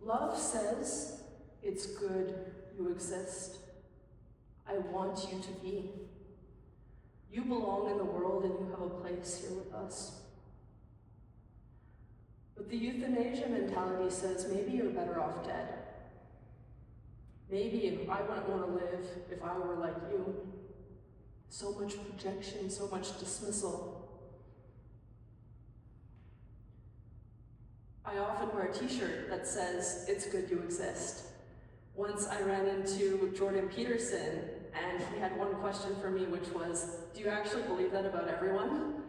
Love says, it's good you exist. I want you to be. You belong in the world and you have a place here with us. But the euthanasia mentality says maybe you're better off dead. Maybe I wouldn't want to live if I were like you. So much projection, so much dismissal. I often wear a t-shirt that says, it's good you exist. Once I ran into Jordan Peterson, and he had one question for me, which was, do you actually believe that about everyone?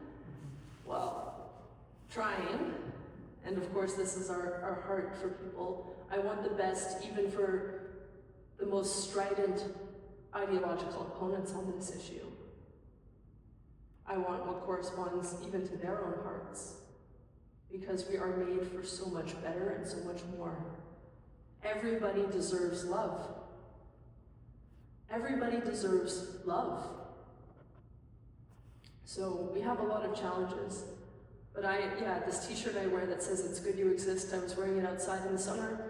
Well, trying. And of course, this is our heart for people. I want the best, even for the most strident ideological opponents on this issue. I want what corresponds even to their own hearts, because we are made for so much better and so much more. Everybody deserves love. Everybody deserves love. So we have a lot of challenges. But this t-shirt I wear that says it's good you exist, I was wearing it outside in the summer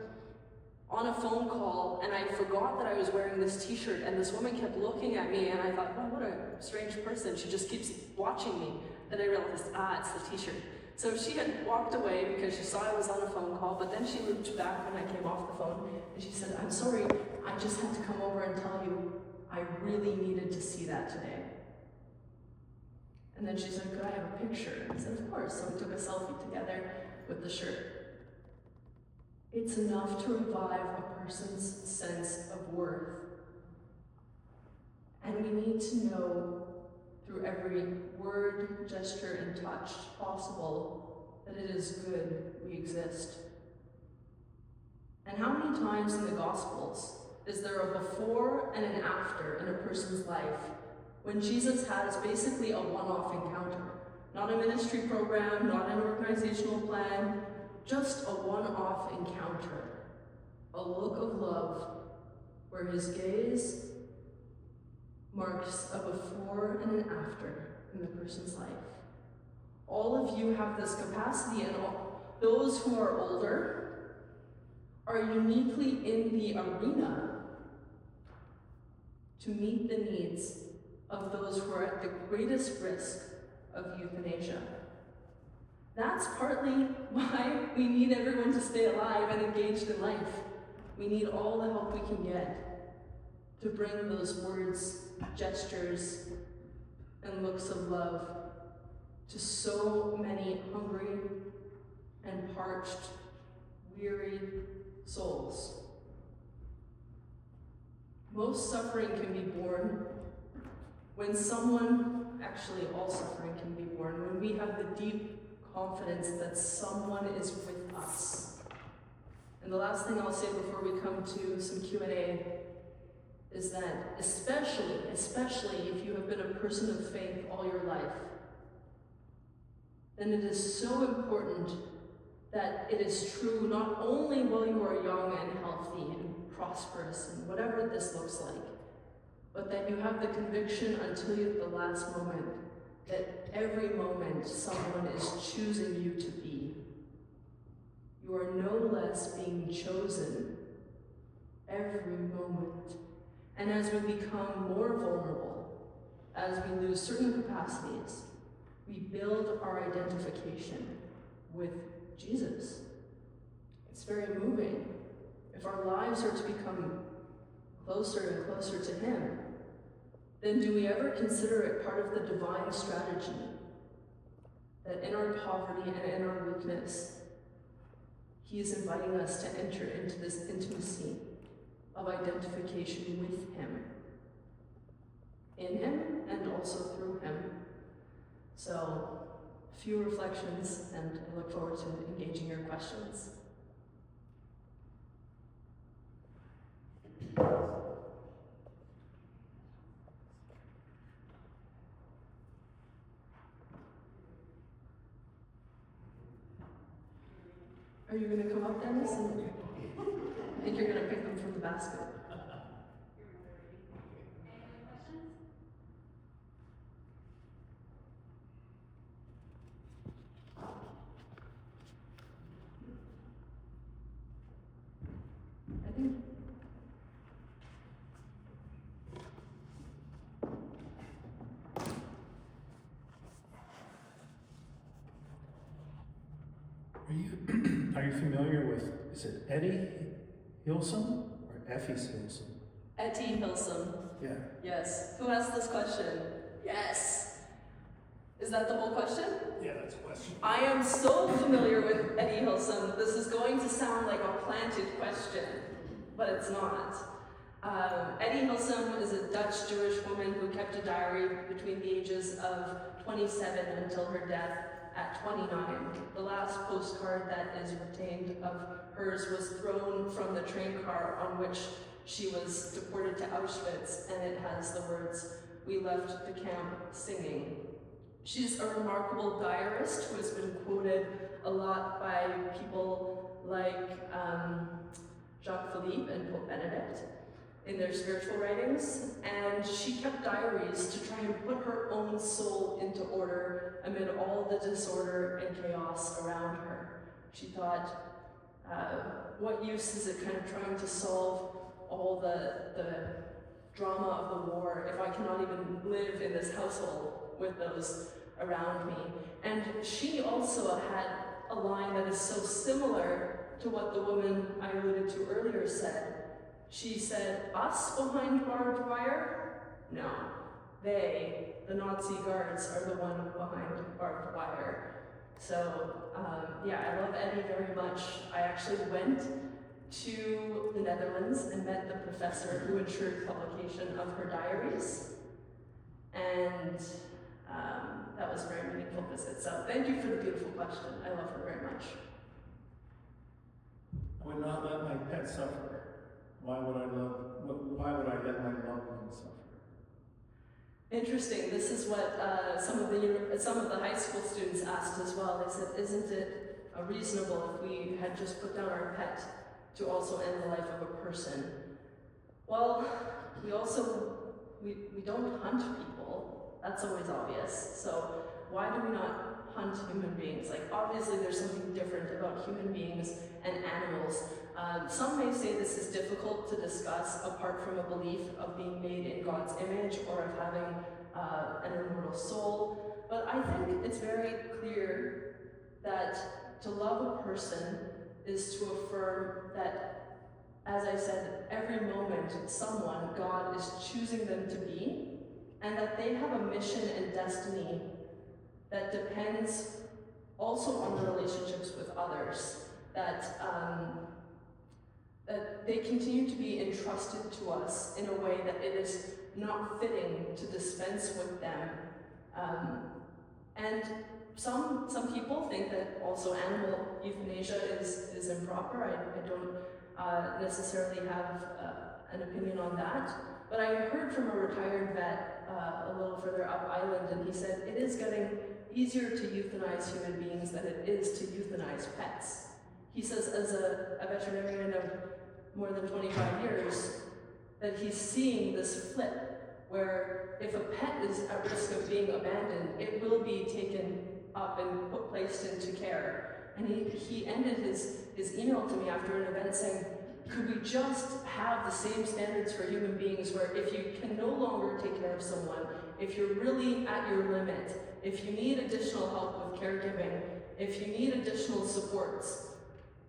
on a phone call, and I forgot that I was wearing this t-shirt, and this woman kept looking at me, and I thought, oh, what a strange person. She just keeps watching me. Then I realized, it's the t-shirt. So she had walked away because she saw I was on a phone call, but then she looped back when I came off the phone, and she said, I'm sorry, I just had to come over and tell you I really needed to see that today. And then she said, could I have a picture? I said, of course. So we took a selfie together with the shirt. It's enough to revive a person's sense of worth. And we need to know through every word, gesture, and touch possible that it is good we exist. And how many times in the Gospels is there a before and an after in a person's life when Jesus has basically a one-off encounter? Not a ministry program, not an organizational plan, just a one-off encounter. A look of love where his gaze marks a before and an after in the person's life. All of you have this capacity, and those who are older are uniquely in the arena to meet the needs of those who are at the greatest risk of euthanasia. That's partly why we need everyone to stay alive and engaged in life. We need all the help we can get to bring those words, gestures, and looks of love to so many hungry and parched, weary souls. Most suffering can be born when actually all suffering can be born when we have the deep confidence that someone is with us. And the last thing I'll say before we come to some Q&A is that especially if you have been a person of faith all your life, then it is so important that it is true not only while you are young and healthy and prosperous and whatever this looks like, but that you have the conviction until the last moment that every moment someone is choosing you to be. You are no less being chosen every moment. And as we become more vulnerable, as we lose certain capacities, we build our identification with Jesus. It's very moving. If our lives are to become closer and closer to him, then do we ever consider it part of the divine strategy that in our poverty and in our weakness, he is inviting us to enter into this intimacy of identification with him, in him and also through him. So, a few reflections, and I look forward to engaging your questions. Are you going to come up, Dennis? I think you're going to pick them from the basket. Are you familiar with, is it Eddie Hilson or Effie's Hilson? Etty Hilson. Yeah. Yes. Who asked this question? Yes. Is that the whole question? Yeah, that's a question. I am so familiar with Etty Hilson. This is going to sound like a planted question, but it's not. Etty Hilson is a Dutch Jewish woman who kept a diary between the ages of 27 until her death at 29. The last postcard that is retained of hers was thrown from the train car on which she was deported to Auschwitz, and it has the words, "We left the camp singing." She's a remarkable diarist who has been quoted a lot by people like Jacques Philippe and Pope Benedict in their spiritual writings, and she kept diaries to try and put her own soul into order amid all the disorder and chaos around her. She thought, what use is it kind of trying to solve all the drama of the war if I cannot even live in this household with those around me? And she also had a line that is so similar to what the woman I alluded to earlier said. She said, "Us behind barbed wire? No. They, the Nazi guards, are the one behind barbed wire." So, yeah, I love Etty very much. I actually went to the Netherlands and met the professor who ensured publication of her diaries. And that was a very meaningful visit. So thank you for the beautiful question. I love her very much. I would not let my pet suffer. Why would I let my loved one suffer? Interesting. This is what some of the high school students asked as well. They said, "Isn't it reasonable if we had just put down our pet to also end the life of a person?" Well, we don't hunt people. That's always obvious. So why do we not hunt human beings? Like, obviously there's something different about human beings and animals. Some may say this is difficult to discuss apart from a belief of being made in God's image or of having an immortal soul, but I think it's very clear that to love a person is to affirm that, as I said, every moment someone, God is choosing them to be, and that they have a mission and destiny that depends also on the relationships with others, that they continue to be entrusted to us in a way that it is not fitting to dispense with them. And some people think that also animal euthanasia is improper. I don't necessarily have an opinion on that, but I heard from a retired vet a little further up island, and he said it is getting easier to euthanize human beings than it is to euthanize pets. He says, as a veterinarian of more than 25 years, that he's seeing this flip, where if a pet is at risk of being abandoned, it will be taken up and placed into care. And he ended his email to me after an event saying, could we just have the same standards for human beings, where if you can no longer take care of someone, if you're really at your limit, if you need additional help with caregiving, if you need additional supports,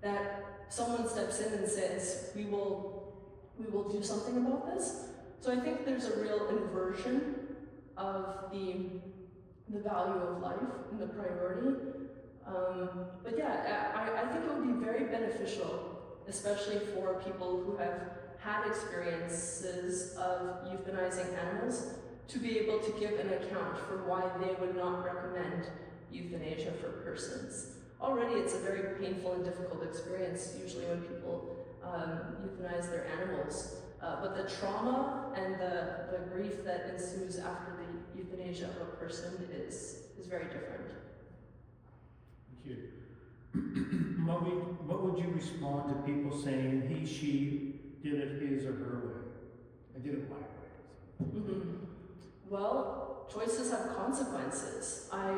that someone steps in and says, we will do something about this. So I think there's a real inversion of the value of life and the priority. But yeah, I think it would be very beneficial, especially for people who have had experiences of euthanizing animals, to be able to give an account for why they would not recommend euthanasia for persons. Already it's a very painful and difficult experience, usually when people euthanize their animals. But the trauma and the grief that ensues after the euthanasia of a person is very different. Thank you. What would you respond to people saying he, she did it his or her way? I did it my way. Mm-hmm. Well, choices have consequences. I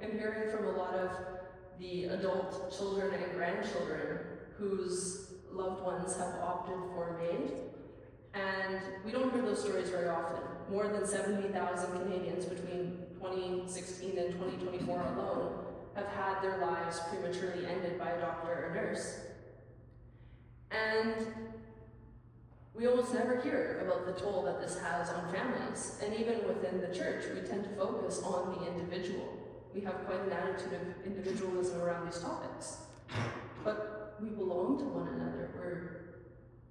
am hearing from a lot of the adult children and grandchildren whose loved ones have opted opted for MAID. And we don't hear those stories very often. More than 70,000 Canadians between 2016 and 2024 alone have had their lives prematurely ended by a doctor or nurse. And we almost never hear about the toll that this has on families. And even within the church, we tend to focus on the individual. We have quite an attitude of individualism around these topics. But we belong to one another. We're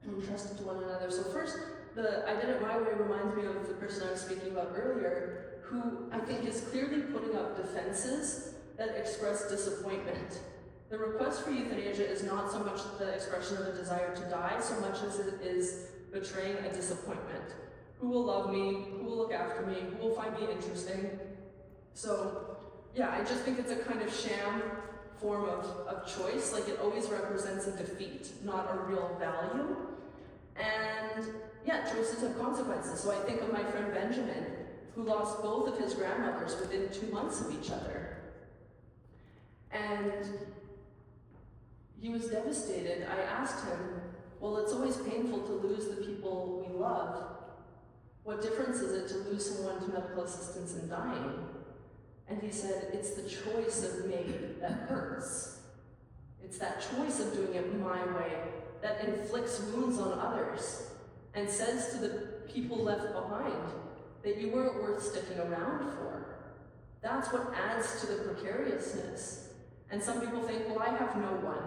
entrusted to one another. So first, the I Did It My Way reminds me of the person I was speaking about earlier, who I think is clearly putting up defenses that express disappointment. The request for euthanasia is not so much the expression of a desire to die, so much as it is betraying a disappointment. Who will love me? Who will look after me? Who will find me interesting? So, yeah, I just think it's a kind of sham form of choice. Like, it always represents a defeat, not a real value. And yeah, choices have consequences. So I think of my friend Benjamin, who lost both of his grandmothers within 2 months of each other. And he was devastated. I asked him, well, it's always painful to lose the people we love. What difference is it to lose someone to medical assistance and dying? And he said, it's the choice of MAID that hurts. It's that choice of doing it my way that inflicts wounds on others and says to the people left behind that you weren't worth sticking around for. That's what adds to the precariousness. And some people think, well, I have no one.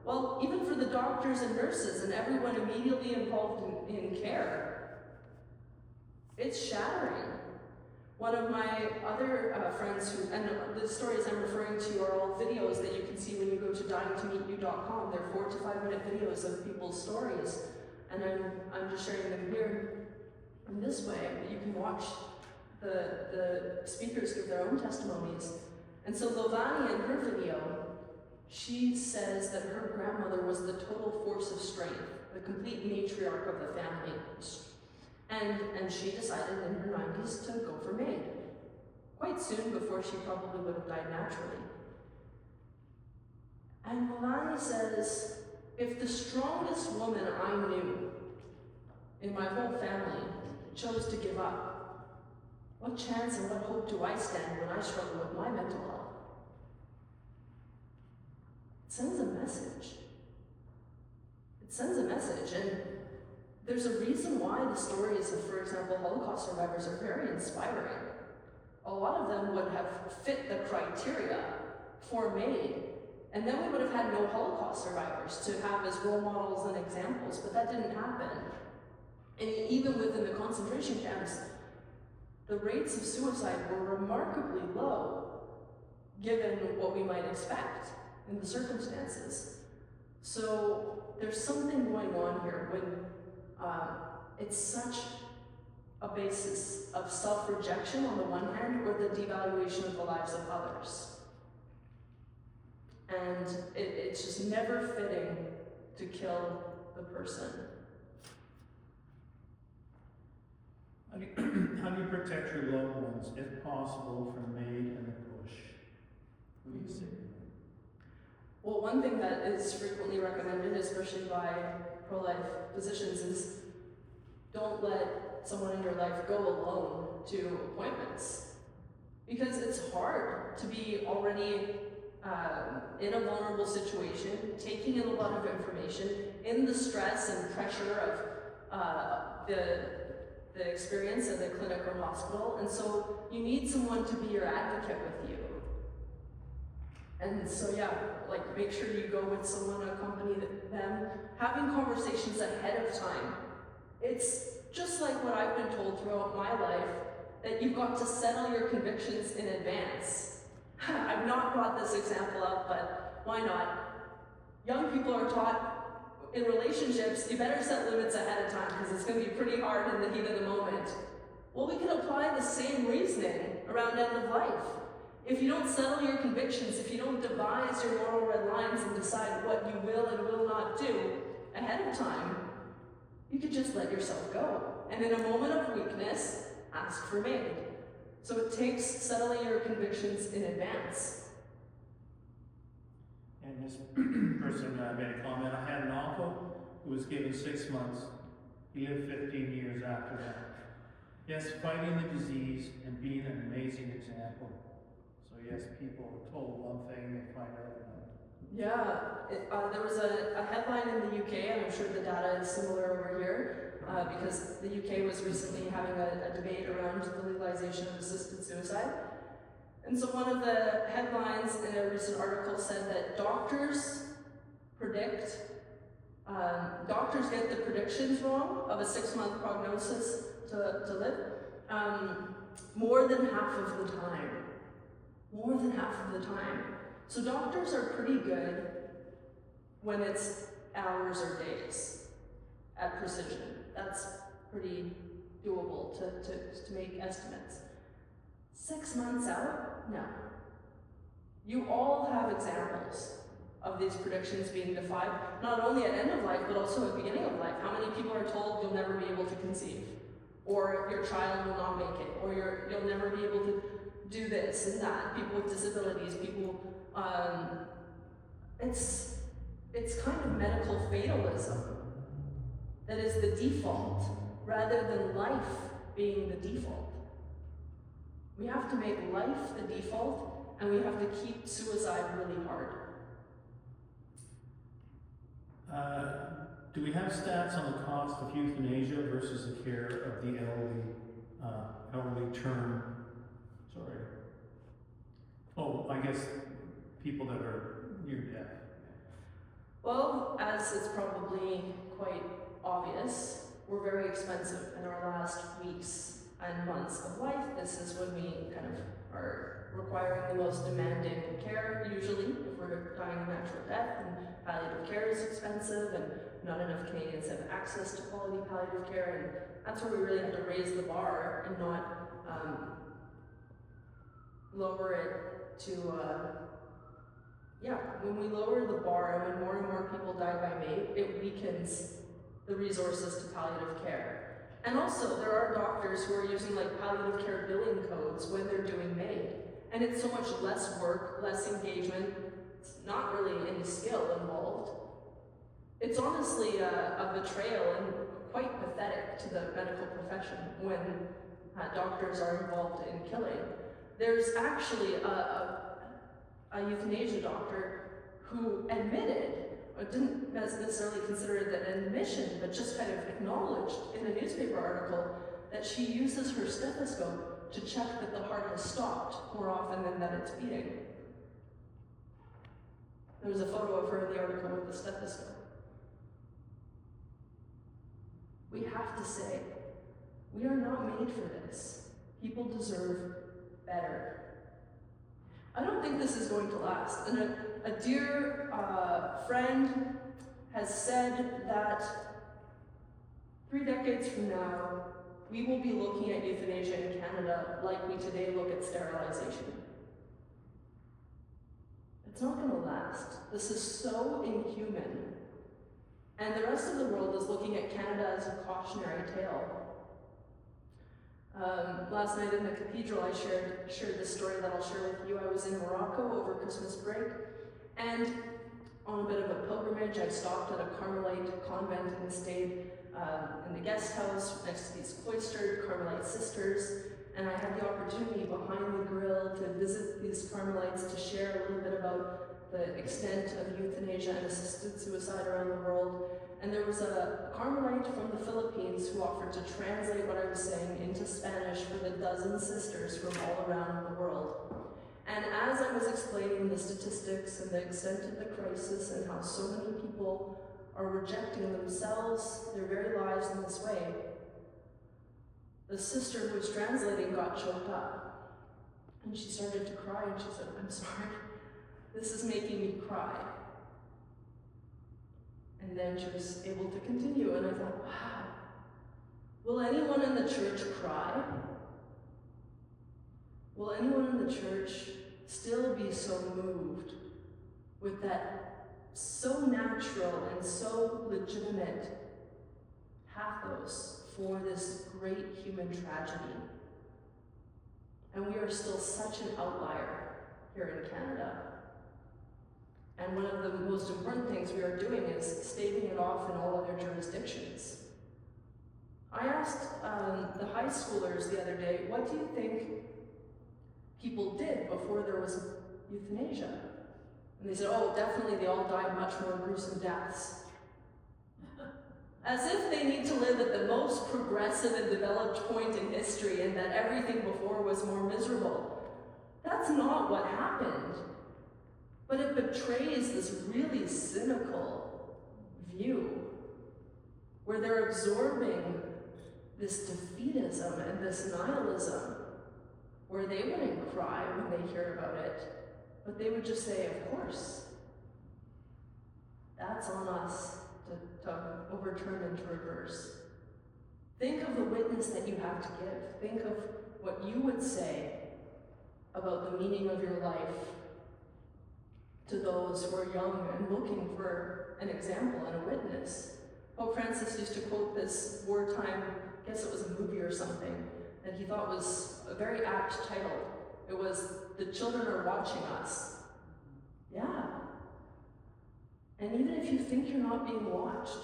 Well, even for the doctors and nurses and everyone immediately involved in care, it's shattering. One of my other friends who, and the stories I'm referring to are all videos that you can see when you go to dyingtomeetyou.com. They're 4 to 5 minute videos of people's stories. And I'm just sharing them here in this way. You can watch the speakers give their own testimonies. And so Lovani in her video, she says that her grandmother was the total force of strength, the complete matriarch of the family. And she decided in her 90s to go for MAID, quite soon before she probably would have died naturally. And Melanie says, if the strongest woman I knew in my whole family chose to give up, what chance and what hope do I stand when I struggle with my mental health? It sends a message. It sends a message, and there's a reason why the stories of, for example, Holocaust survivors are very inspiring. A lot of them would have fit the criteria for MAID, and then we would have had no Holocaust survivors to have as role models and examples, but that didn't happen. And even within the concentration camps, the rates of suicide were remarkably low, given what we might expect in the circumstances. So there's something going on here when it's such a basis of self-rejection on the one hand, or the devaluation of the lives of others. And it's just never fitting to kill the person. How do you protect your loved ones, if possible, from MAID and the push? What do you say? Well, one thing that is frequently recommended, especially by pro-life physicians, is don't let someone in your life go alone to appointments. Because it's hard to be already in a vulnerable situation, taking in a lot of information, in the stress and pressure of the experience of the clinic or hospital, and so you need someone to be your advocate with you. And so yeah, like make sure you go with someone, accompany them, having conversations ahead of time. It's just like what I've been told throughout my life, that you've got to settle your convictions in advance. I've not brought this example up, but why not? Young people are taught in relationships, you better set limits ahead of time because it's going to be pretty hard in the heat of the moment. Well, we can apply the same reasoning around end of life. If you don't settle your convictions, if you don't devise your moral red lines and decide what you will and will not do ahead of time, you could just let yourself go. And in a moment of weakness, ask for MAID. So it takes settling your convictions in advance. And this person made a comment. I had an uncle who was given 6 months. He lived 15 years after that. Yes, fighting the disease and being an amazing example. So yes, people are told one thing, they find out another. Yeah, there was a headline in the UK, and I'm sure the data is similar over here, because the UK was recently having a debate around the legalization of assisted suicide. And so one of the headlines in a recent article said that doctors get the predictions wrong of a 6-month prognosis to live more than half of the time. More than half of the time. So doctors are pretty good when it's hours or days at precision. That's pretty doable to make estimates. 6 months out? No. You all have examples of these predictions being defied, not only at end of life, but also at beginning of life. How many people are told you'll never be able to conceive? Or your child will not make it? Or you'll never be able to do this and that? People with disabilities, people, it's kind of medical fatalism that is the default, rather than life being the default. We have to make life the default, and we have to keep suicide really hard. Do we have stats on the cost of euthanasia versus the care of the elderly term? Sorry. Oh, I guess people that are near death. Well, as it's probably quite obvious, we're very expensive in our last weeks and months of life. This is when we kind of are requiring the most demanding care, usually, if we're dying a natural death, and palliative care is expensive, and not enough Canadians have access to quality palliative care, and that's where we really have to raise the bar and not lower it to, when we lower the bar and when more and more people die by MAID, it weakens the resources to palliative care. And also, there are doctors who are using like palliative care billing codes when they're doing MAID. And it's so much less work, less engagement, it's not really any skill involved. It's honestly a betrayal and quite pathetic to the medical profession when doctors are involved in killing. There's actually a euthanasia doctor who admitted, or didn't necessarily consider it an admission, but just kind of acknowledged in a newspaper article that she uses her stethoscope to check that the heart has stopped more often than that it's beating. There was a photo of her in the article with the stethoscope. We have to say, we are not made for this. People deserve better. I don't think this is going to last. And a dear friend has said that 3 decades from now, we will be looking at euthanasia in Canada like we today look at sterilization. It's not going to last. This is so inhuman. And the rest of the world is looking at Canada as a cautionary tale. Last night in the cathedral, I shared this story that I'll share with you. I was in Morocco over Christmas break, and on a bit of a pilgrimage, I stopped at a Carmelite convent and stayed in the guest house next to these cloistered Carmelite sisters, and I had the opportunity behind the grill to visit these Carmelites to share a little bit about the extent of euthanasia and assisted suicide around the world. And there was a Carmelite from the Philippines who offered to translate what I was saying into Spanish for the dozen sisters from all around the world. And as I was explaining the statistics and the extent of the crisis and how so many people are rejecting themselves, their very lives in this way, the sister who was translating got choked up. And she started to cry and she said, "I'm sorry, this is making me cry." And then she was able to continue, and I thought, wow, will anyone in the church cry? Will anyone in the church still be so moved with that so natural and so legitimate pathos for this great human tragedy? And we are still such an outlier here in Canada. And one of the most important things we are doing is staving it off in all other jurisdictions. I asked the high schoolers the other day, what do you think people did before there was euthanasia? And they said, oh, definitely they all died much more gruesome deaths. As if they need to live at the most progressive and developed point in history and that everything before was more miserable. That's not what happened. But it betrays this really cynical view where they're absorbing this defeatism and this nihilism, where they wouldn't cry when they hear about it, but they would just say, of course, that's on us to overturn and to reverse. Think of the witness that you have to give. Think of what you would say about the meaning of your life to those who are young and looking for an example and a witness. Pope Francis used to quote this wartime, I guess it was a movie or something, that he thought was a very apt title. It was, "The Children Are Watching Us." Yeah. And even if you think you're not being watched,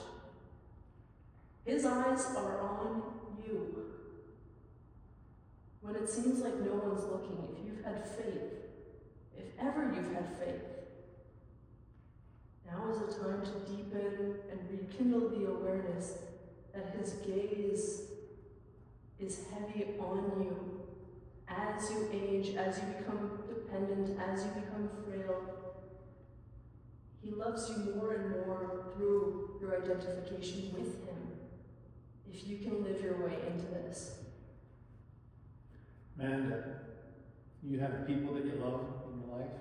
his eyes are on you. When it seems like no one's looking, if you've had faith, if ever you've had faith, now is a time to deepen and rekindle the awareness that his gaze is heavy on you as you age, as you become dependent, as you become frail. He loves you more and more through your identification with him, if you can live your way into this. And you have people that you love in your life,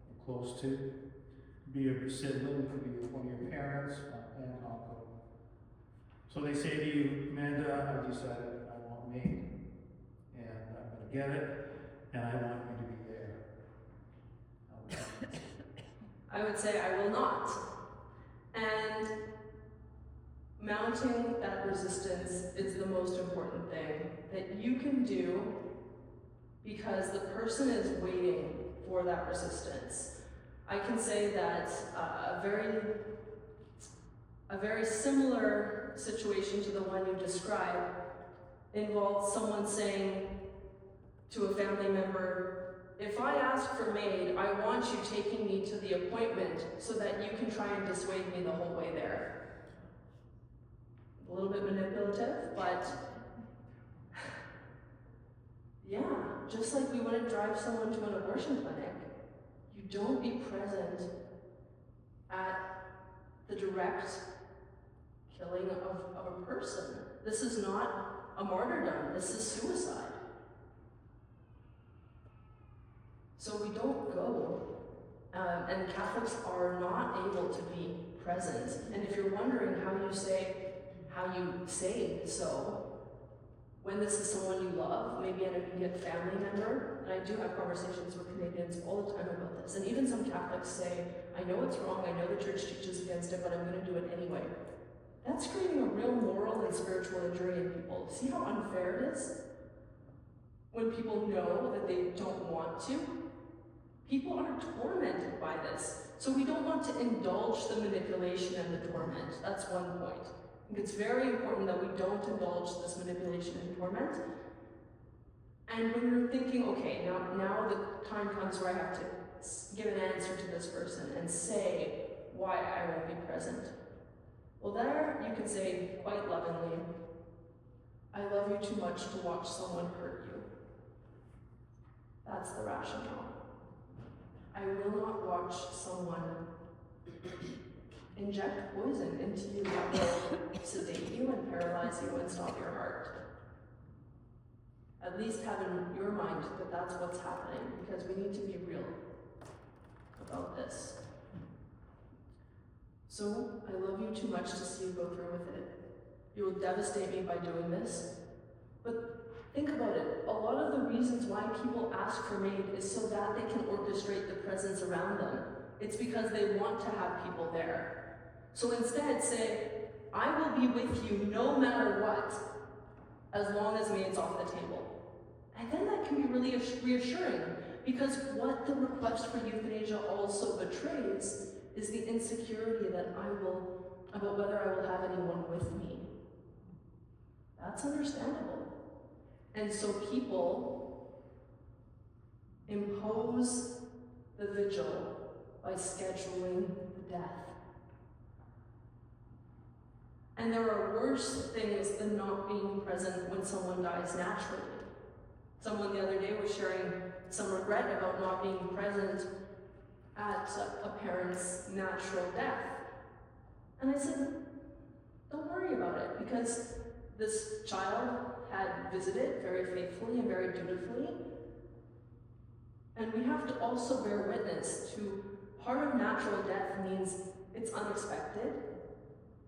you're close to. Could be your sibling, could be one of your parents, aunt, uncle. So they say to you, Amanda, I've decided I want MAID, and I'm going to get it, and I want you to be there. I would say I will not. And mounting that resistance is the most important thing that you can do, because the person is waiting for that resistance. I can say that a very similar situation to the one you described involved someone saying to a family member, if I ask for MAID, I want you taking me to the appointment so that you can try and dissuade me the whole way there. A little bit manipulative, but yeah, just like we wouldn't drive someone to an abortion clinic, you don't be present at the direct killing of a person. This is not a martyrdom, this is suicide. So we don't go, and Catholics are not able to be present. And if you're wondering how you say so, when this is someone you love, maybe an immediate family member, and I do have conversations with Canadians all the time about this, and even some Catholics say, I know it's wrong, I know the church teaches against it, but I'm going to do it anyway. That's creating a real moral and spiritual injury in people. See how unfair it is? When people know that they don't want to? People are tormented by this. So we don't want to indulge the manipulation and the torment. That's one point. I think it's very important that we don't indulge this manipulation and torment. And when you're thinking, okay, now the time comes where I have to give an answer to this person and say why I won't be present. Well, there you can say quite lovingly, I love you too much to watch someone hurt you. That's the rationale. I will not watch someone inject poison into you that will sedate you and paralyze you and stop your heart. At least have in your mind that that's what's happening, because we need to be real about this. So, I love you too much to see you go through with it. You will devastate me by doing this. But think about it. A lot of the reasons why people ask for MAID is so that they can orchestrate the presence around them. It's because they want to have people there. So instead say, I will be with you no matter what, as long as MAID's off the table. And then that can be really reassuring, because what the request for euthanasia also betrays is the insecurity about whether I will have anyone with me. That's understandable. And so people impose the vigil by scheduling the death. And there are worse things than not being present when someone dies naturally. Someone the other day was sharing some regret about not being present at a parent's natural death. And I said, don't worry about it, because this child had visited very faithfully and very dutifully. And we have to also bear witness to part of natural death means it's unexpected,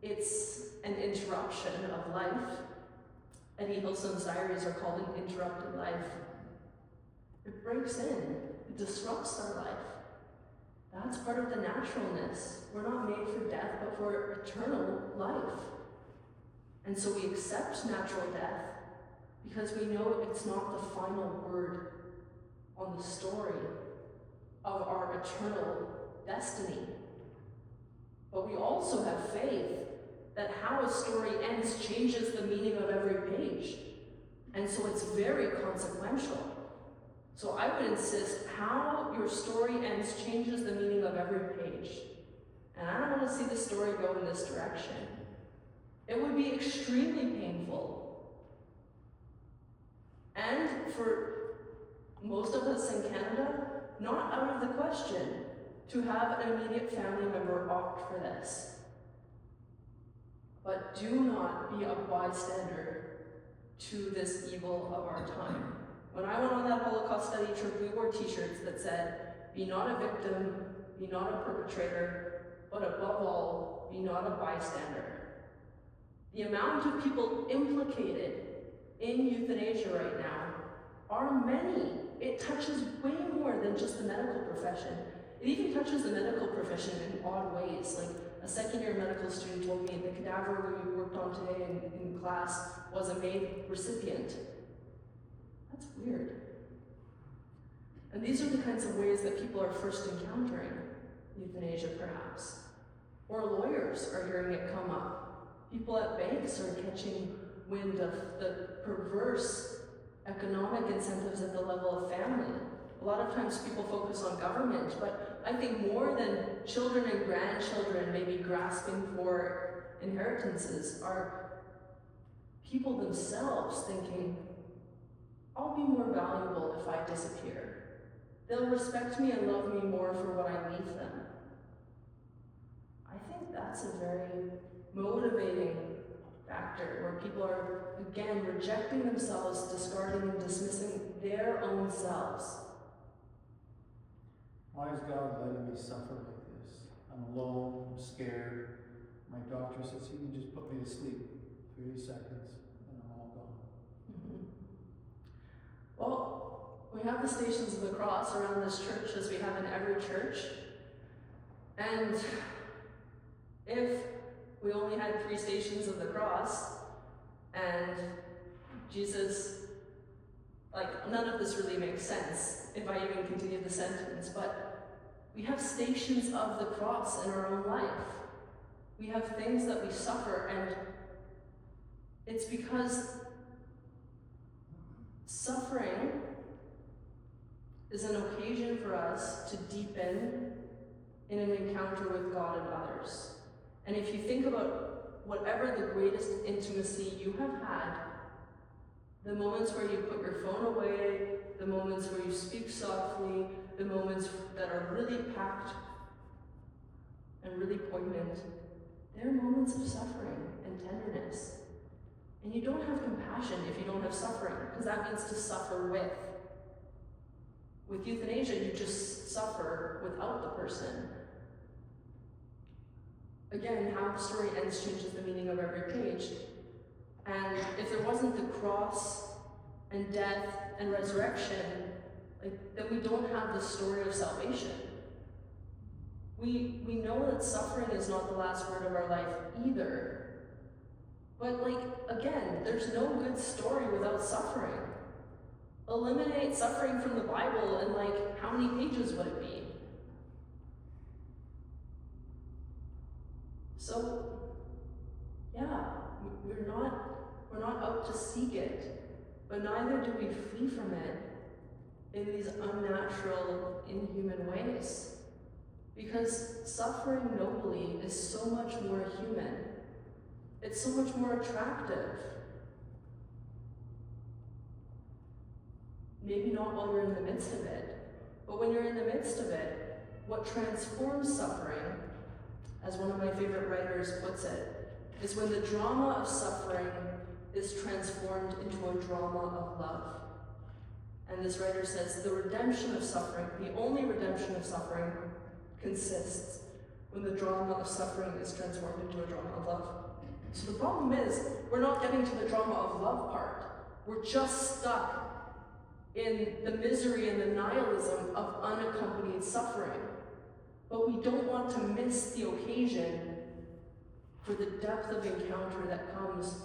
it's an interruption of life. Eddie Hilson's diaries are called an interrupted life. It breaks in, it disrupts our life. That's part of the naturalness. We're not made for death, but for eternal life. And so we accept natural death because we know it's not the final word on the story of our eternal destiny. But we also have faith that how a story ends changes the meaning of every page. And so it's very consequential. So I would insist how your story ends changes the meaning of every page. And I don't want to see the story go in this direction. It would be extremely painful. And for most of us in Canada, not out of the question to have an immediate family member opt for this. But do not be a bystander to this evil of our time. When I went on that Holocaust study trip, we wore t-shirts that said, be not a victim, be not a perpetrator, but above all, be not a bystander. The amount of people implicated in euthanasia right now are many. It touches way more than just the medical profession. It even touches the medical profession in odd ways. Like a second-year medical student told me the cadaver we worked on today in class was a MAID recipient. That's weird. And these are the kinds of ways that people are first encountering euthanasia, perhaps. Or lawyers are hearing it come up. People at banks are catching wind of the perverse economic incentives at the level of family. A lot of times people focus on government, but I think more than children and grandchildren maybe grasping for inheritances are people themselves thinking, I'll be more valuable if I disappear. They'll respect me and love me more for what I leave them. I think that's a very motivating factor where people are, again, rejecting themselves, discarding and dismissing their own selves. Why is God letting me suffer like this? I'm alone, I'm scared. My doctor says he can just put me to sleep 30 seconds and I'm all gone. Mm-hmm. Well, we have the Stations of the Cross around this church as we have in every church. And if we only had 3 stations of the cross and Jesus, like, none of this really makes sense if I even continue the sentence, but we have stations of the cross in our own life. We have things that we suffer, and it's because suffering is an occasion for us to deepen in an encounter with God and others. And if you think about whatever the greatest intimacy you have had, the moments where you put your phone away, the moments where you speak softly, the moments that are really packed and really poignant, they're moments of suffering and tenderness. And you don't have compassion if you don't have suffering, because that means to suffer with. With euthanasia, you just suffer without the person. Again, how the story ends changes the meaning of every page. And if there wasn't the cross and death and resurrection, then we don't have the story of salvation. We know that suffering is not the last word of our life either. But again, there's no good story without suffering. Eliminate suffering from the Bible and how many pages would it be? So, yeah, we're not out to seek it, but neither do we flee from it in these unnatural, inhuman ways. Because suffering nobly is so much more human. It's so much more attractive. Maybe not while you're in the midst of it, but when you're in the midst of it, what transforms suffering, as one of my favorite writers puts it, is when the drama of suffering is transformed into a drama of love. And this writer says, the redemption of suffering, the only redemption of suffering, consists when the drama of suffering is transformed into a drama of love. So the problem is, we're not getting to the drama of love part. We're just stuck in the misery and the nihilism of unaccompanied suffering. But we don't want to miss the occasion for the depth of encounter that comes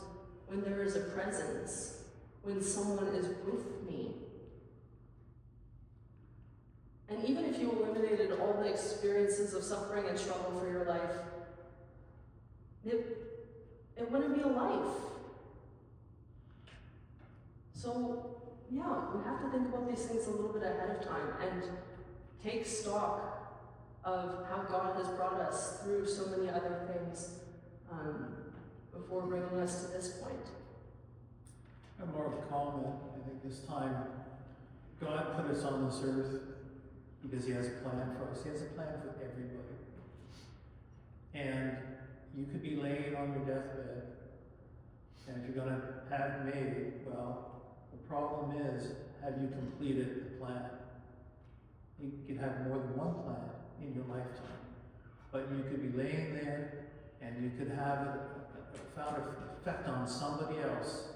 when there is a presence, when someone is with me. And even if you eliminated all the experiences of suffering and struggle for your life, it wouldn't be a life. So, yeah, we have to think about these things a little bit ahead of time and take stock of how God has brought us through so many other things before bringing us to this point. And more of a comment, I think this time, God put us on this earth because He has a plan for us. He has a plan for everybody. And you could be laying on your deathbed, and if you're going to have MAID, well, the problem is, have you completed the plan? You could have more than one plan in your lifetime, but you could be laying there, and you could have a profound effect on somebody else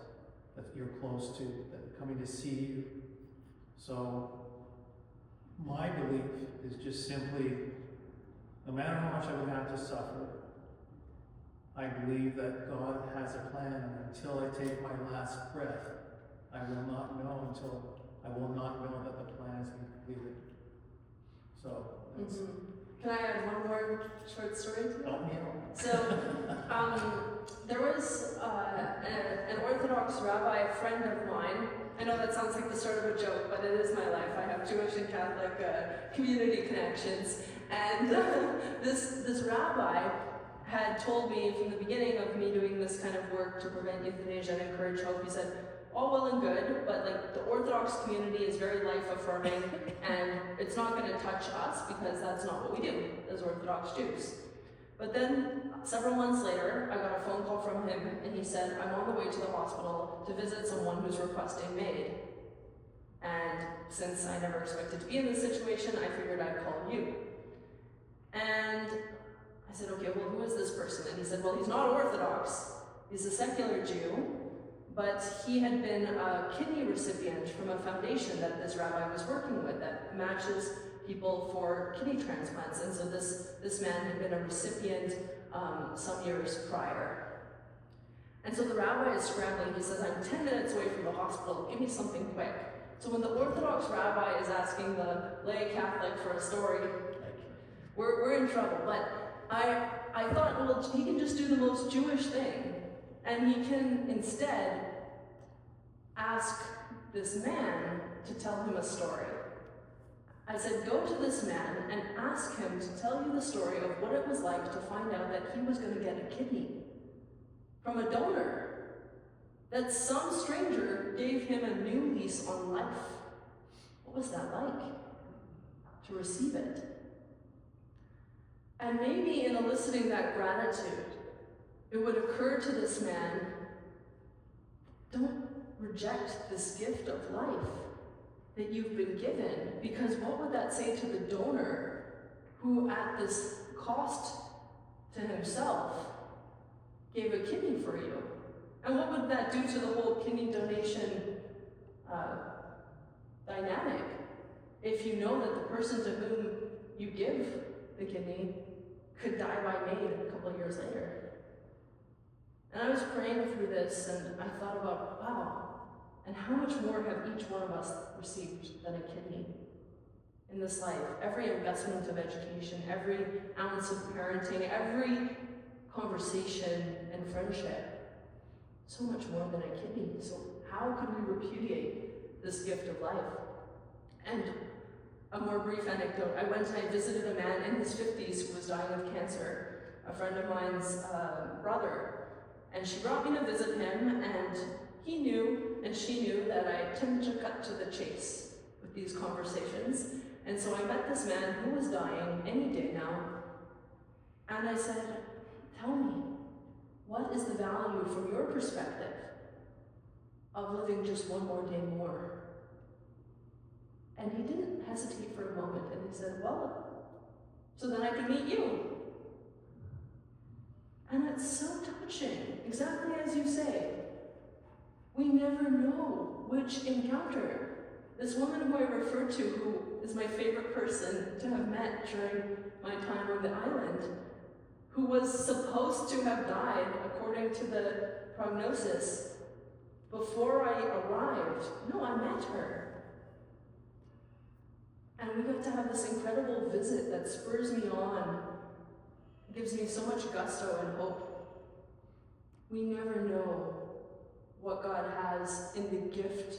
that you're close to, that are coming to see you. So, my belief is just simply, no matter how much I would have to suffer, I believe that God has a plan, and until I take my last breath, I will not know that the plan has been completed. So, that's Can I add one more short story to that? help me out. So, there was an Orthodox rabbi, a friend of mine. I know that sounds like the start of a joke, but it is my life. I have Jewish and Catholic community connections. And this rabbi had told me from the beginning of me doing this kind of work to prevent euthanasia and encourage hope, he said, all well and good, but like the Orthodox community is very life-affirming, and it's not going to touch us because that's not what we do as Orthodox Jews. But then, several months later, I got a phone call from him, and he said, I'm on the way to the hospital to visit someone who's requesting MAID. And since I never expected to be in this situation, I figured I'd call you. And I said, okay, well, who is this person? And he said, well, he's not Orthodox. He's a secular Jew, but he had been a kidney recipient from a foundation that this rabbi was working with that matches people for kidney transplants. And so this man had been a recipient some years prior. And so the rabbi is scrambling. He says, I'm 10 minutes away from the hospital. Give me something quick. So when the Orthodox rabbi is asking the lay Catholic for a story, we're in trouble. But I thought, well, he can just do the most Jewish thing. And he can instead ask this man to tell him a story. I said, go to this man and ask him to tell you the story of what it was like to find out that he was going to get a kidney from a donor, that some stranger gave him a new lease on life. What was that like to receive it? And maybe in eliciting that gratitude, it would occur to this man, don't reject this gift of life that you've been given, because what would that say to the donor who at this cost to himself gave a kidney for you? And what would that do to the whole kidney donation dynamic if you know that the person to whom you give the kidney could die by MAID a couple of years later? And I was praying through this, and I thought about, wow, and how much more have each one of us received than a kidney in this life? Every investment of education, every ounce of parenting, every conversation and friendship, so much more than a kidney. So how could we repudiate this gift of life? And a more brief anecdote, I went and I visited a man in his 50s who was dying of cancer, a friend of mine's brother, and she brought me to visit him, and he knew and she knew that I tend to cut to the chase with these conversations. And so I met this man who was dying any day now, and I said, tell me, what is the value from your perspective of living just one more day more? And he didn't hesitate for a moment, and he said, well, so then I can meet you. And it's so touching, exactly as you say. We never know which encounter. This woman who I referred to, who is my favorite person to have met during my time on the island, who was supposed to have died according to the prognosis before I arrived. No, I met her. And we got to have this incredible visit that spurs me on, gives me so much gusto and hope. We never know what God has in the gift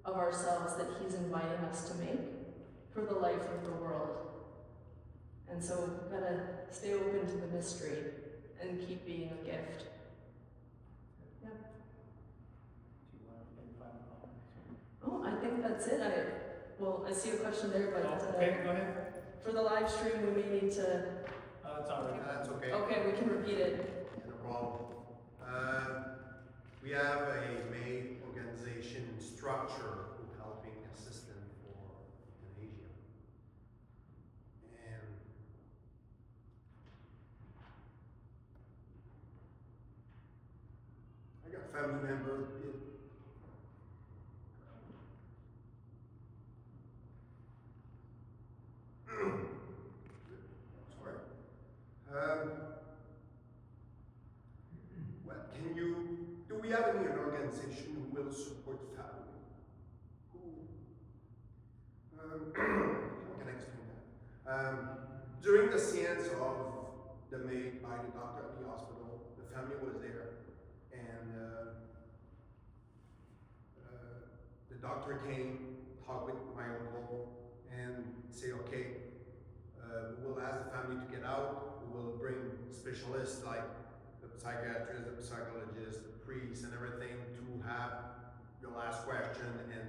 of ourselves that He's inviting us to make for the life of the world. And so we've got to stay open to the mystery and keep being a gift. Yeah. Do you want any final comments? Oh, I think that's it. I see a question there, but Okay, go ahead. for the live stream, we may need to. It's all right. That's okay. Okay, we can repeat it. No problem. We have a MAID organization structure who helping assistant for Euthanasia. And I got family member. Sorry. What can you, do we have any organization who will support family? How can I explain that? During the seance of the MAID by the doctor at the hospital, the family was there, and the doctor came, talked with my uncle, and say, okay, we'll ask the family to get out, we will bring specialists like the psychiatrist, the psychologist, the priest, and everything to have your last question, and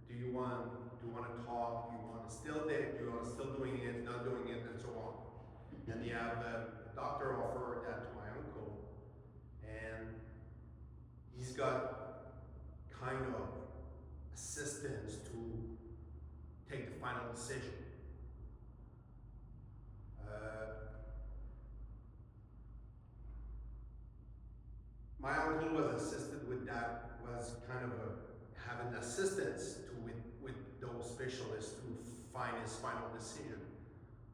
do you want to talk, do you want to still date, do you want to still doing it, not doing it, and so on. And the doctor offered that to my uncle, and he's got kind of assistance to take the final decision. My uncle was assisted with that, was kind of having assistance with those specialists to find his final decision.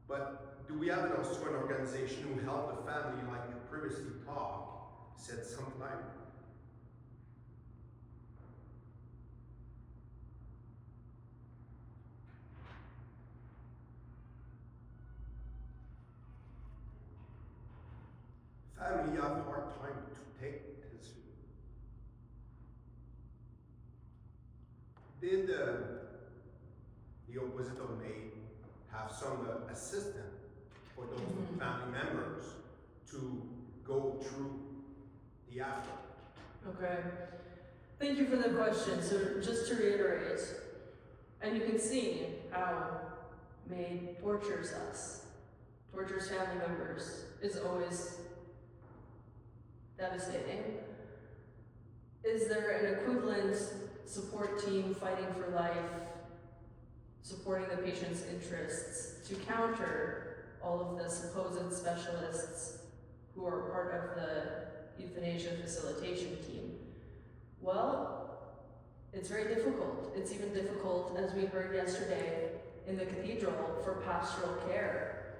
But do we have also an organization who helped the family, like you previously talked, said something like family have a hard time to take this. Did the opposite of MAID have some assistance for those family members to go through the after? Okay. Thank you for the question. So just to reiterate, and you can see how MAID tortures us, tortures family members, is always devastating. Is there an equivalent support team fighting for life, supporting the patient's interests to counter all of the supposed specialists who are part of the euthanasia facilitation team? Well, it's very difficult. It's even difficult, as we heard yesterday in the cathedral, for pastoral care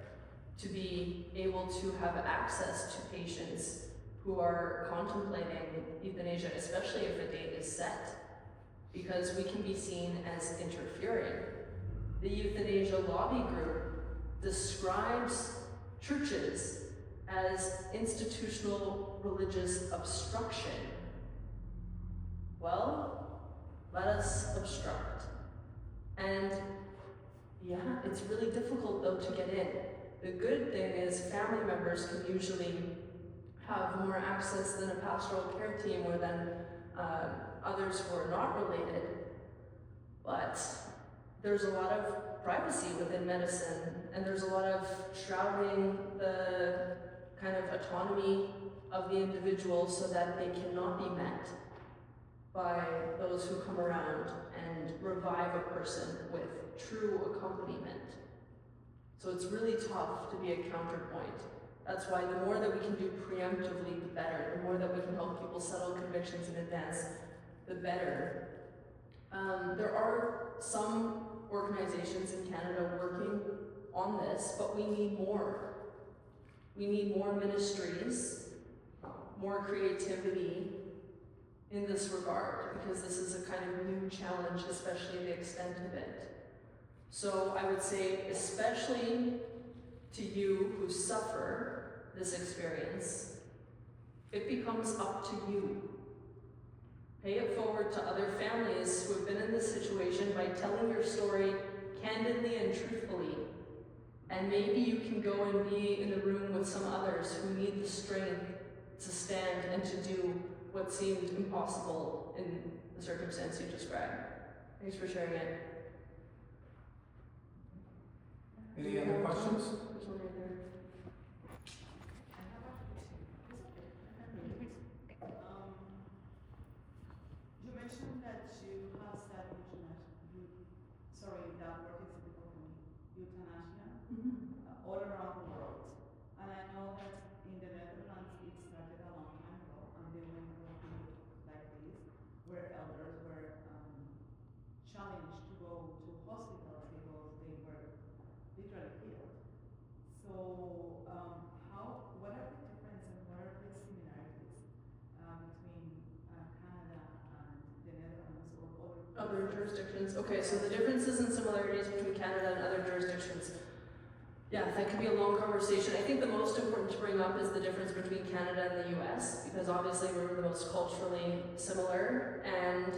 to be able to have access to patients who are contemplating euthanasia, especially if a date is set, because we can be seen as interfering. The euthanasia lobby group describes churches as institutional religious obstruction. Well, let us obstruct. And yeah, it's really difficult though to get in. The good thing is family members can usually have more access than a pastoral care team or than others who are not related. But there's a lot of privacy within medicine, and there's a lot of shrouding the kind of autonomy of the individual so that they cannot be met by those who come around and revive a person with true accompaniment. So it's really tough to be a counterpoint. That's why the more that we can do preemptively, the better. The more that we can help people settle convictions in advance, the better. There are some organizations in Canada working on this, but we need more. We need more ministries, more creativity in this regard, because this is a kind of new challenge, especially the extent of it. So I would say, especially to you who suffer this experience, it becomes up to you. Pay it forward to other families who have been in this situation by telling your story candidly and truthfully. And maybe you can go and be in the room with some others who need the strength to stand and to do what seemed impossible in the circumstance you described. Thanks for sharing it. Any other questions? There's one right there. You mentioned that you have studied that work is difficult euthanasia all around the world. And I know that in the Netherlands it started a long time ago, and they went through a period like this, where elders were challenged to go to hospitals because they were literally killed. So, what are the differences and what are the similarities between Canada and the Netherlands or Other jurisdictions. Okay, so the differences and similarities between Canada and other jurisdictions. Yeah, that could be a long conversation. I think the most important to bring up is the difference between Canada and the US, because obviously we're the most culturally similar. And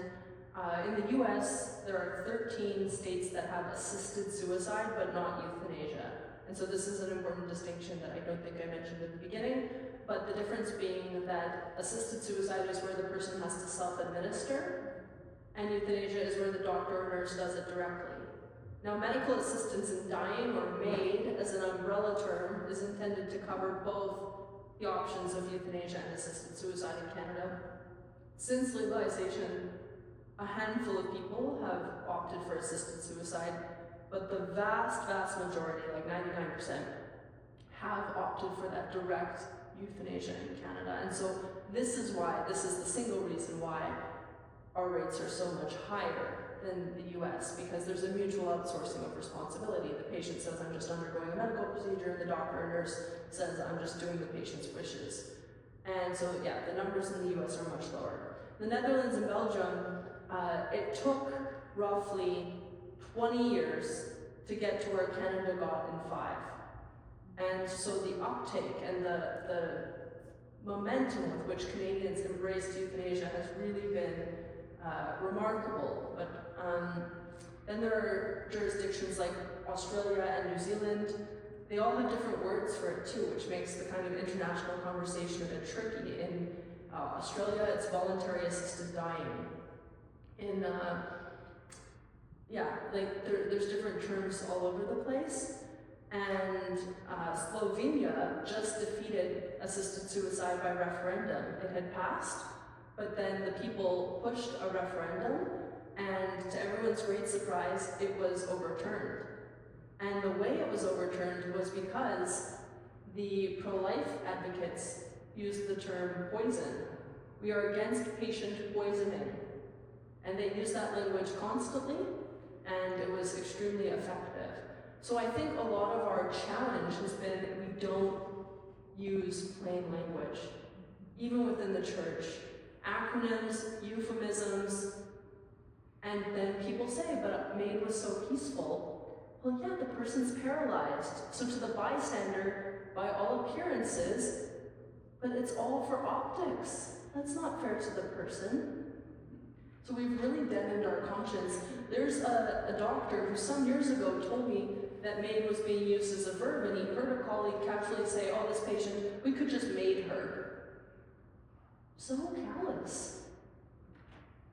in the US, there are 13 states that have assisted suicide, but not euthanasia. And so this is an important distinction that I don't think I mentioned at the beginning, but the difference being that assisted suicide is where the person has to self-administer, and euthanasia is where the doctor or nurse does it directly. Now, medical assistance in dying, or MAID, as an umbrella term, is intended to cover both the options of euthanasia and assisted suicide in Canada. Since legalization, a handful of people have opted for assisted suicide, but the vast, vast majority, like 99%, have opted for that direct euthanasia in Canada. And so this is the single reason why our rates are so much higher than the US, because there's a mutual outsourcing of responsibility. The patient says, I'm just undergoing a medical procedure, and the doctor or nurse says, I'm just doing the patient's wishes. And so, yeah, the numbers in the US are much lower. The Netherlands and Belgium, it took roughly 20 years to get to where Canada got in 5. And so the uptake and the momentum with which Canadians embraced euthanasia has really been remarkable. But then there are jurisdictions like Australia and New Zealand. They all have different words for it too, which makes the kind of international conversation a bit tricky. In Australia, it's voluntary assisted dying. In there's different terms all over the place. And Slovenia just defeated assisted suicide by referendum. It had passed, but then the people pushed a referendum, and to everyone's great surprise, it was overturned. And the way it was overturned was because the pro-life advocates used the term poison. We are against patient poisoning. And they used that language constantly, and it was extremely effective. So I think a lot of our challenge has been we don't use plain language, even within the church. Acronyms, euphemisms, and then people say, but MAID was so peaceful. Well, yeah, the person's paralyzed. So to the bystander, by all appearances, but it's all for optics. That's not fair to the person. So we've really deadened our conscience. There's a doctor who some years ago told me that MAID was being used as a verb, and he heard a colleague casually say, oh, this patient, we could just MAID her. So callous.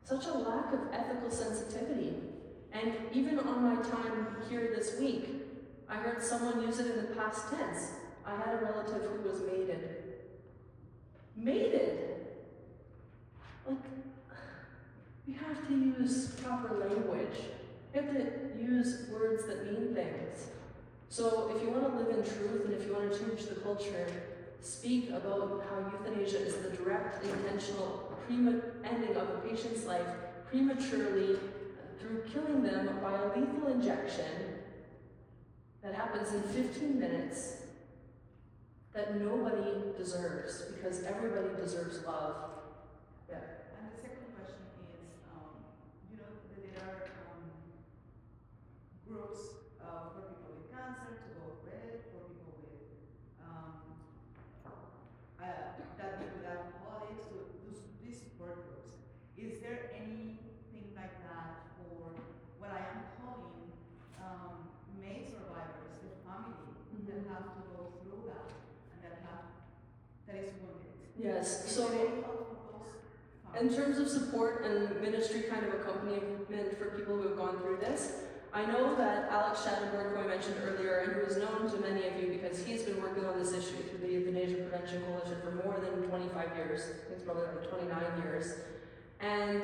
Such a lack of ethical sensitivity. And even on my time here this week, I heard someone use it in the past tense. I had a relative who was maided. Maided? Like, we have to use proper language. We have to use words that mean things. So if you want to live in truth and if you want to change the culture, speak about how euthanasia is the direct, intentional ending of a patient's life prematurely through killing them by a lethal injection that happens in 15 minutes that nobody deserves, because everybody deserves love. Yeah. And the second question is, you know, that there are groups for people with cancer to go red, for people with that with alcoholics, to these support groups. Is there anything like that for what I am calling MAID survivors, the family that have to go through that and that is wounded? Yes. Is So there any help for those in families? terms of support and ministry kind of accompaniment for people who have gone through this, I know that Alex Schattenberg, who I mentioned earlier, and who is known to many of you because he's been working on this issue through the Euthanasia Prevention Coalition for more than 25 years. I think it's probably like 29 years. And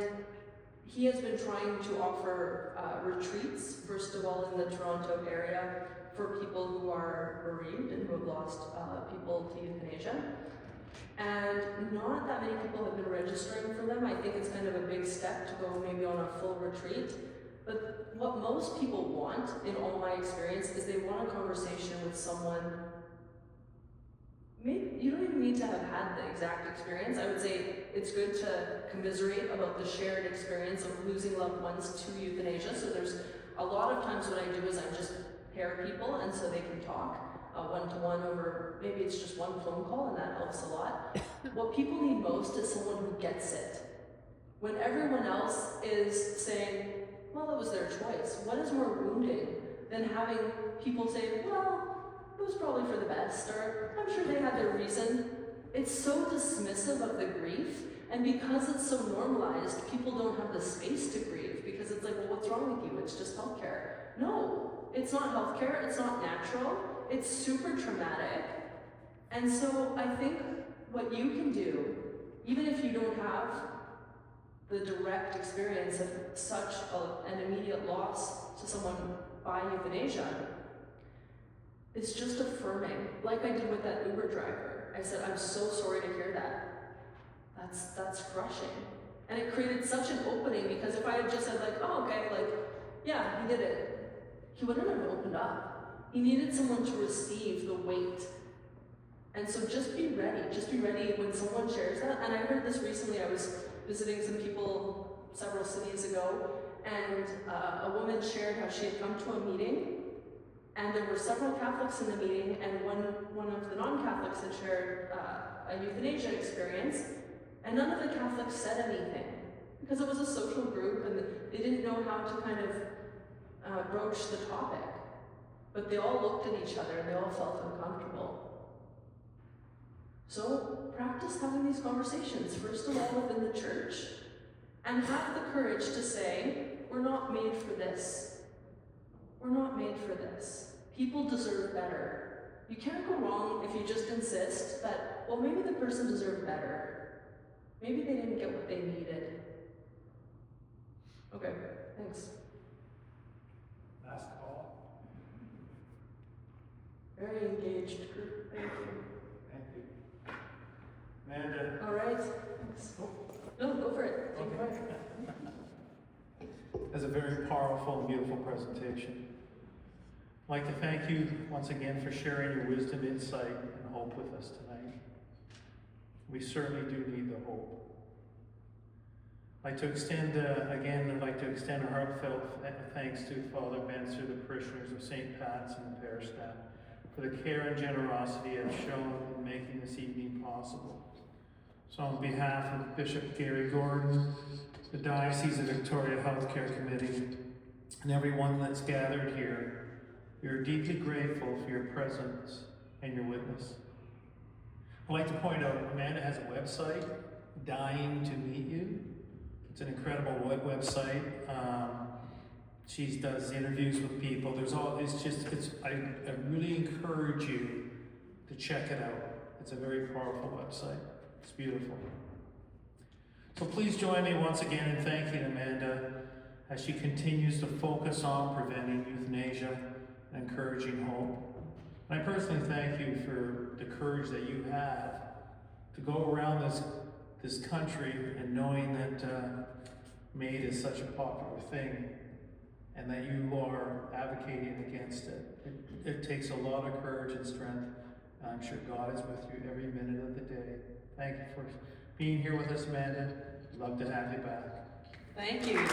he has been trying to offer retreats, first of all in the Toronto area, for people who are bereaved and who have lost people to euthanasia. And not that many people have been registering for them. I think it's kind of a big step to go maybe on a full retreat. But what most people want, in all my experience, is they want a conversation with someone. Maybe you don't even need to have had the exact experience. I would say it's good to commiserate about the shared experience of losing loved ones to euthanasia. So there's a lot of times what I do is I just pair people, and so they can talk one-to-one over, maybe it's just one phone call, and that helps a lot. What people need most is someone who gets it. When everyone else is saying, well, it was their choice. What is more wounding than having people say, well, it was probably for the best, or I'm sure they had their reason. It's so dismissive of the grief, and because it's so normalized, people don't have the space to grieve, because it's like, well, what's wrong with you? It's just healthcare. No, it's not healthcare, it's not natural, it's super traumatic. And so I think what you can do, even if you don't have the direct experience of such an immediate loss to someone by euthanasia, is just affirming, like I did with that Uber driver. I said, I'm so sorry to hear that. That's crushing. And it created such an opening, because if I had just said like, oh, okay, like, yeah, he did it, he wouldn't have opened up. He needed someone to receive the weight. And so just be ready when someone shares that. And I heard this recently. I was visiting some people several cities ago, and a woman shared how she had come to a meeting, and there were several Catholics in the meeting, and one of the non-Catholics had shared a euthanasia experience, and none of the Catholics said anything, because it was a social group, and they didn't know how to kind of broach the topic. But they all looked at each other, and they all felt uncomfortable. So practice having these conversations, first of all within the church, and have the courage to say, we're not made for this. We're not made for this. People deserve better. You can't go wrong if you just insist that, well, maybe the person deserved better. Maybe they didn't get what they needed. Okay, thanks. Last call. Very engaged group, thank you. Thank you. Amanda. All right, thanks. No, go for it. Take it away. That's a very powerful and beautiful presentation. I'd like to thank you once again for sharing your wisdom, insight, and hope with us tonight. We certainly do need the hope. I'd like to extend a heartfelt thanks to Father Benzer, the parishioners of St. Pat's, and the parish staff for the care and generosity you have shown in making this evening possible. So on behalf of Bishop Gary Gordon, the Diocese of Victoria Healthcare Committee, and everyone that's gathered here, we are deeply grateful for your presence and your witness. I'd like to point out, Amanda has a website, Dying to Meet You. It's an incredible website. She does interviews with people. I really encourage you to check it out. It's a very powerful website. It's beautiful. So please join me once again in thanking Amanda as she continues to focus on preventing euthanasia and encouraging hope. And I personally thank you for the courage that you have to go around this country and knowing that MAID is such a popular thing and that you are advocating against it. It takes a lot of courage and strength. And I'm sure God is with you every minute of the day. Thank you for being here with us, Amanda. Love to have you back. Thank you.